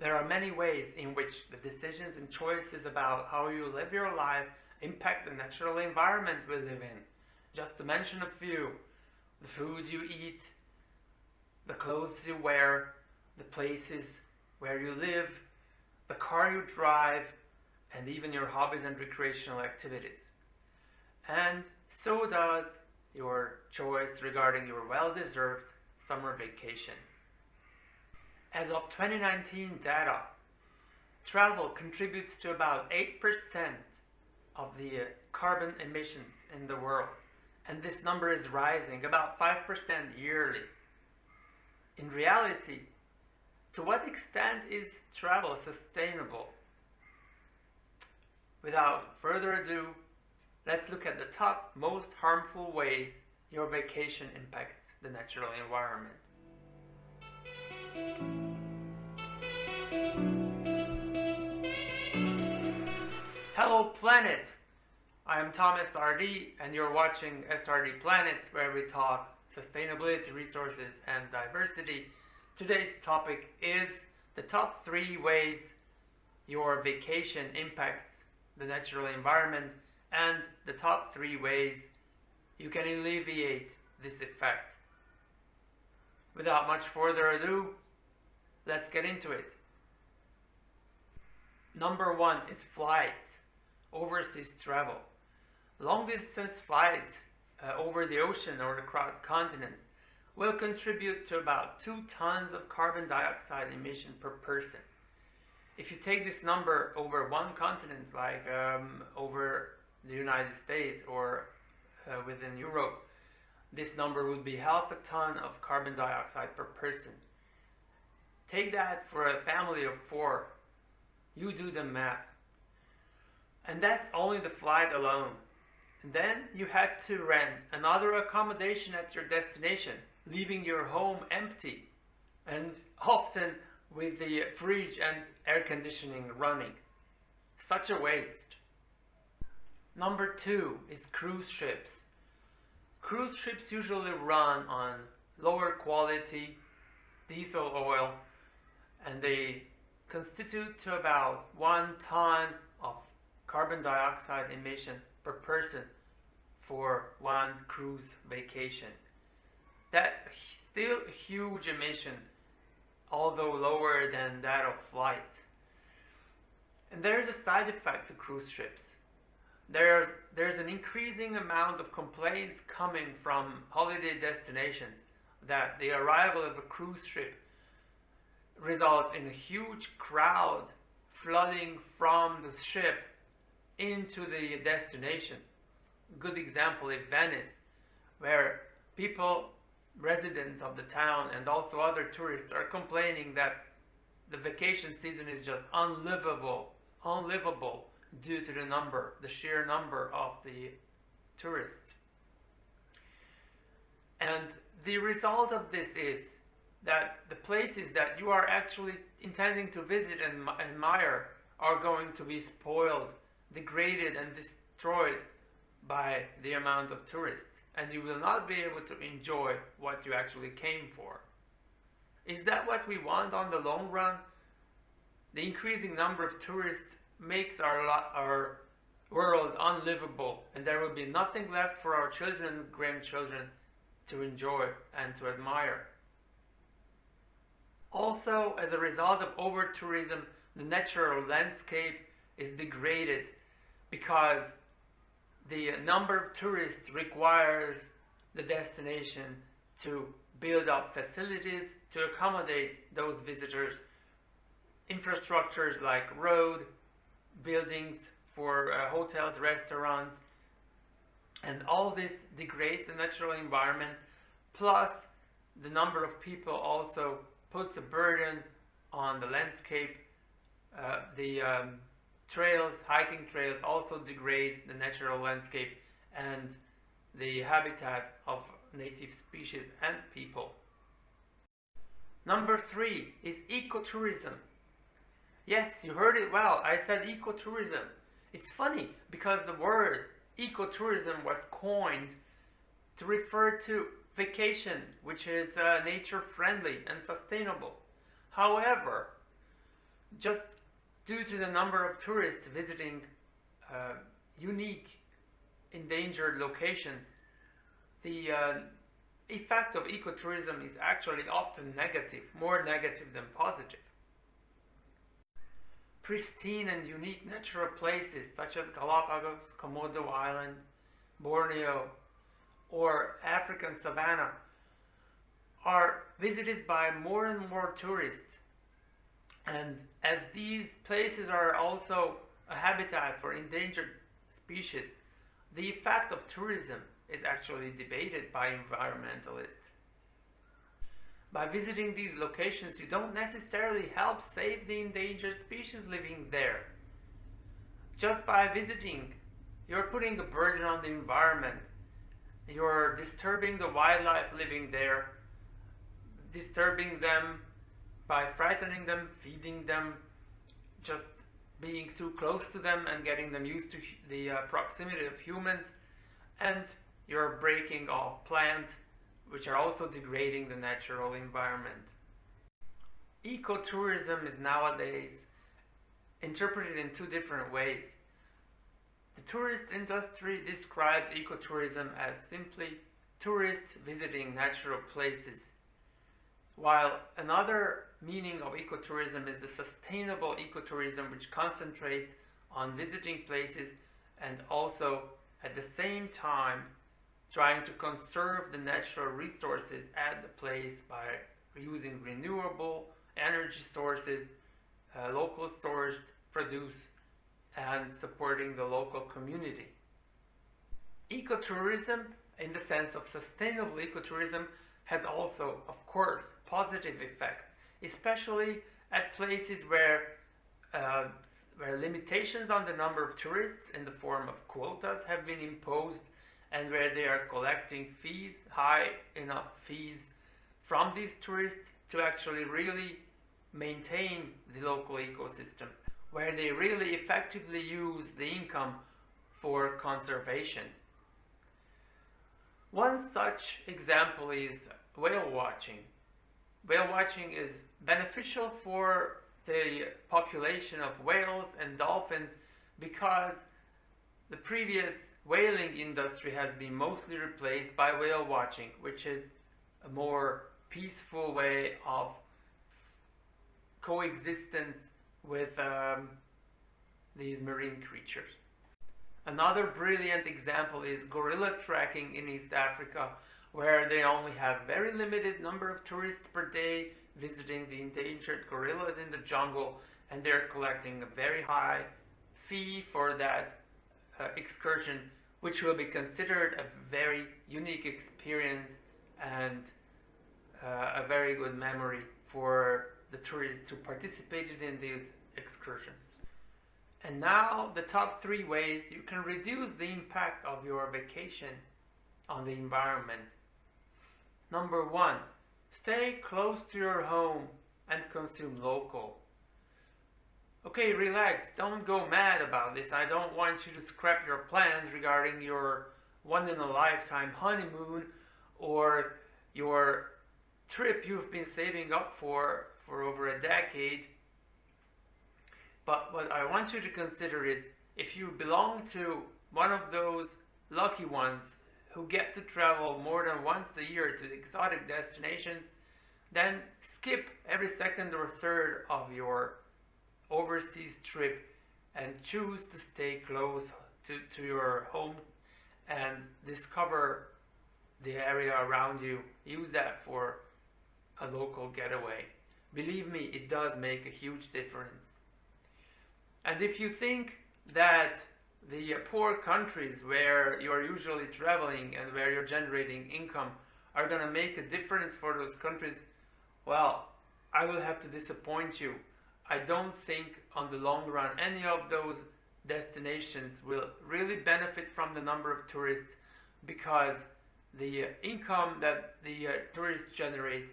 There are many ways in which the decisions and choices about how you live your life impact the natural environment we live in. Just to mention a few: the food you eat, the clothes you wear, the places where you live, the car you drive, and even your hobbies and recreational activities. And so does your choice regarding your well-deserved summer vacation. As of 2019 data, travel contributes to about 8% of the carbon emissions in the world, and this number is rising about 5% yearly. In reality, to what extent is travel sustainable? Without further ado, let's look at the top most harmful ways your vacation impacts the natural environment. Hello planet! I am Tom SRD and you're watching SRD Planet, where we talk sustainability, resources and diversity. Today's topic is the top 3 ways your vacation impacts the natural environment and the top 3 ways you can alleviate this effect. Without much further ado, let's get into it. Number 1 is flights, overseas travel. Long distance flights over the ocean or across continents will contribute to about 2 tons of carbon dioxide emission per person. If you take this number over one continent, like over the United States or within Europe, this number would be half a ton of carbon dioxide per person. Take that for a family of 4. You do the math. And that's only the flight alone. And then you had to rent another accommodation at your destination, leaving your home empty, and often with the fridge and air conditioning running. Such a waste. Number 2 is cruise ships. Cruise ships usually run on lower quality diesel oil, and they constitute to about 1 ton of carbon dioxide emission per person for one cruise vacation. That's still a huge emission, although lower than that of flights. And there's a side effect to cruise ships. There's an increasing amount of complaints coming from holiday destinations that the arrival of a cruise ship results in a huge crowd flooding from the ship into the destination. Good example is Venice, where people, residents of the town and also other tourists, are complaining that the vacation season is just unlivable due to the sheer number of the tourists. And the result of this is that the places that you are actually intending to visit and admire are going to be spoiled, degraded and destroyed by the amount of tourists, and you will not be able to enjoy what you actually came for. Is that what we want on the long run? The increasing number of tourists makes our world unlivable, and there will be nothing left for our children and grandchildren to enjoy and to admire. Also, as a result of over-tourism, the natural landscape is degraded because the number of tourists requires the destination to build up facilities to accommodate those visitors. Infrastructures like road, buildings for hotels, restaurants, and all this degrades the natural environment, plus the number of people also puts a burden on the landscape. Trails, hiking trails also degrade the natural landscape and the habitat of native species and people. Number 3 is ecotourism. Yes, you heard it well. I said ecotourism. It's funny because the word ecotourism was coined to refer to vacation, which is nature friendly and sustainable. However, Just due to the number of tourists visiting unique endangered locations, the effect of ecotourism is actually often negative, more negative than positive. Pristine and unique natural places such as Galapagos, Komodo Island, Borneo, or African savanna are visited by more and more tourists. And as these places are also a habitat for endangered species, the effect of tourism is actually debated by environmentalists. By visiting these locations, you don't necessarily help save the endangered species living there. Just by visiting, you're putting a burden on the environment. You're disturbing the wildlife living there, disturbing them by frightening them, feeding them, just being too close to them and getting them used to the proximity of humans, and you're breaking off plants, which are also degrading the natural environment. Ecotourism is nowadays interpreted in two different ways. The tourist industry describes ecotourism as simply tourists visiting natural places, while another meaning of ecotourism is the sustainable ecotourism, which concentrates on visiting places and also at the same time trying to conserve the natural resources at the place by using renewable energy sources, local sourced produce, and supporting the local community. Ecotourism, in the sense of sustainable ecotourism, has also, of course, positive effects, especially at places where limitations on the number of tourists in the form of quotas have been imposed, and where they are collecting fees, high enough fees from these tourists to actually really maintain the local ecosystem, where they really effectively use the income for conservation. One such example is whale watching. Whale watching is beneficial for the population of whales and dolphins because the previous whaling industry has been mostly replaced by whale watching, which is a more peaceful way of coexistence with these marine creatures. Another brilliant example is gorilla tracking in East Africa, where they only have very limited number of tourists per day visiting the endangered gorillas in the jungle, and they're collecting a very high fee for that excursion, which will be considered a very unique experience and a very good memory for the tourists who participated in these excursions. And now the top 3 ways you can reduce the impact of your vacation on the environment. Number 1, stay close to your home and consume local. Okay, relax, don't go mad about this. I don't want you to scrap your plans regarding your once-in-a-lifetime honeymoon or your trip you've been saving up for over a decade. But what I want you to consider is, if you belong to one of those lucky ones who get to travel more than once a year to exotic destinations, then skip every second or third of your overseas trip and choose to stay close to your home and discover the area around you. Use that for a local getaway. Believe me, it does make a huge difference. And if you think that the poor countries where you're usually traveling and where you're generating income are going to make a difference for those countries, well, I will have to disappoint you. I don't think on the long run any of those destinations will really benefit from the number of tourists, because the income that the tourists generate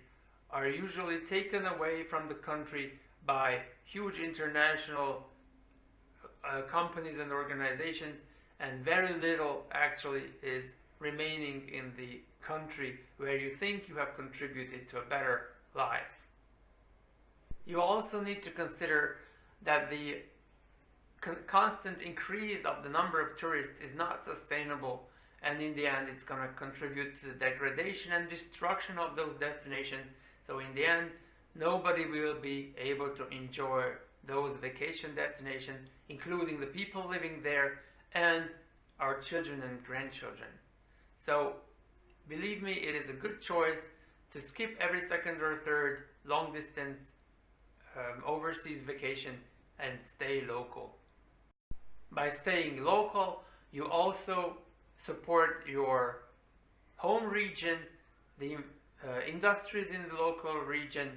are usually taken away from the country by huge international companies and organizations, and very little actually is remaining in the country where you think you have contributed to a better life. You also need to consider that the constant increase of the number of tourists is not sustainable, and in the end it's going to contribute to the degradation and destruction of those destinations. So in the end, nobody will be able to enjoy those vacation destinations, including the people living there and our children and grandchildren. So believe me, it is a good choice to skip every second or third long distance overseas vacation and stay local. By staying local, you also support your home region, the industries in the local region,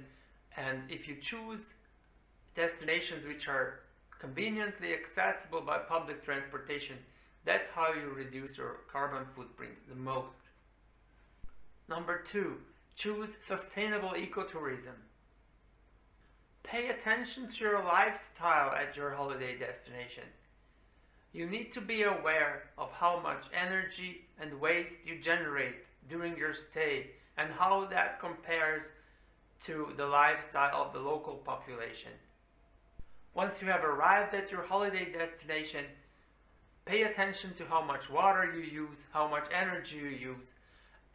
and if you choose destinations which are conveniently accessible by public transportation, that's how you reduce your carbon footprint the most. Number 2, choose sustainable ecotourism. Pay attention to your lifestyle at your holiday destination. You need to be aware of how much energy and waste you generate during your stay and how that compares to the lifestyle of the local population. Once you have arrived at your holiday destination, pay attention to how much water you use, how much energy you use,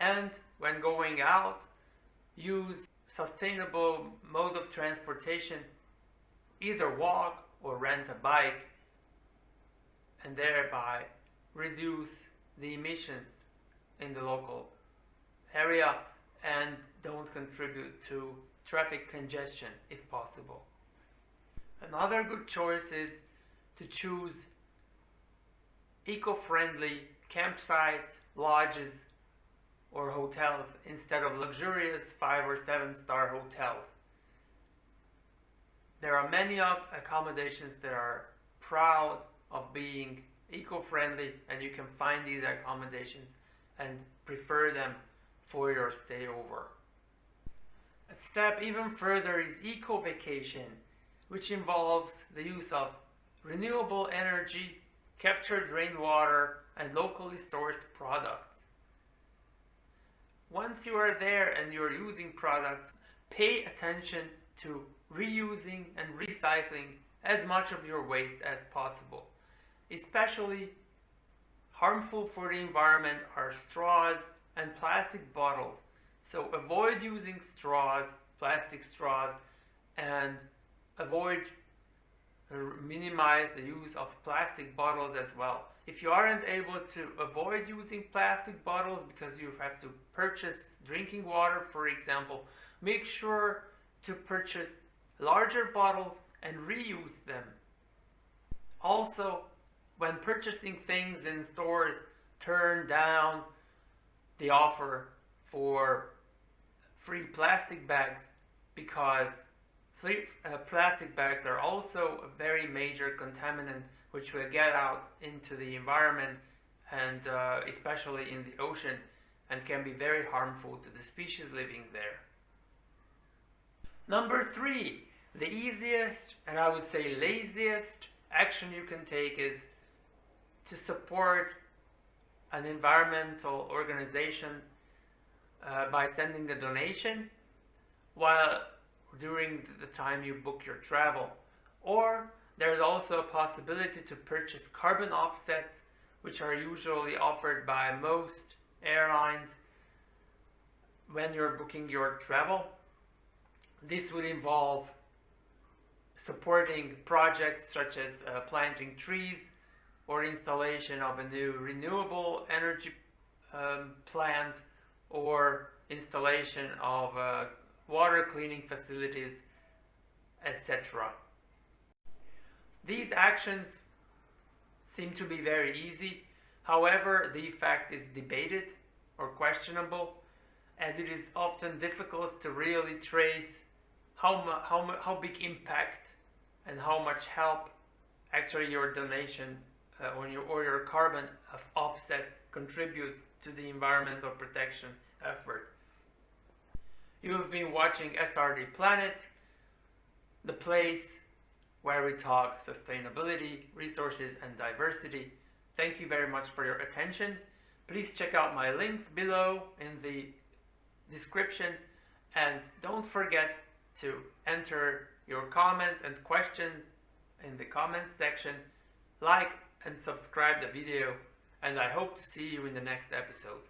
and when going out, use sustainable mode of transportation, either walk or rent a bike, and thereby reduce the emissions in the local area and don't contribute to traffic congestion if possible. Another good choice is to choose eco-friendly campsites, lodges, or hotels instead of luxurious 5 or 7-star hotels. There are many accommodations that are proud of being eco-friendly, and you can find these accommodations and prefer them for your stay over. A step even further is eco-vacation, which involves the use of renewable energy, captured rainwater, and locally sourced products. Once you are there and you are using products, pay attention to reusing and recycling as much of your waste as possible. Especially harmful for the environment are straws and plastic bottles. So avoid using straws, plastic straws, and minimize the use of plastic bottles as well. If you aren't able to avoid using plastic bottles because you have to purchase drinking water, for example, make sure to purchase larger bottles and reuse them. Also, when purchasing things in stores, turn down the offer for free plastic bags, because plastic bags are also a very major contaminant which will get out into the environment and especially in the ocean, and can be very harmful to the species living there. Number 3, the easiest and I would say laziest action you can take is to support an environmental organization by sending a donation while during the time you book your travel. Or there's also a possibility to purchase carbon offsets, which are usually offered by most airlines when you're booking your travel. This will involve supporting projects such as planting trees or installation of a new renewable energy plant, or installation of water cleaning facilities, etc. These actions seem to be very easy. However, the effect is debated or questionable, as it is often difficult to really trace how big impact and how much help actually your donation or your carbon offset contributes to the environmental protection effort. You have been watching SRD Planet, the place where we talk sustainability, resources, and diversity. Thank you very much for your attention. Please check out my links below in the description, and don't forget to enter your comments and questions in the comments section, like and subscribe the video, and I hope to see you in the next episode.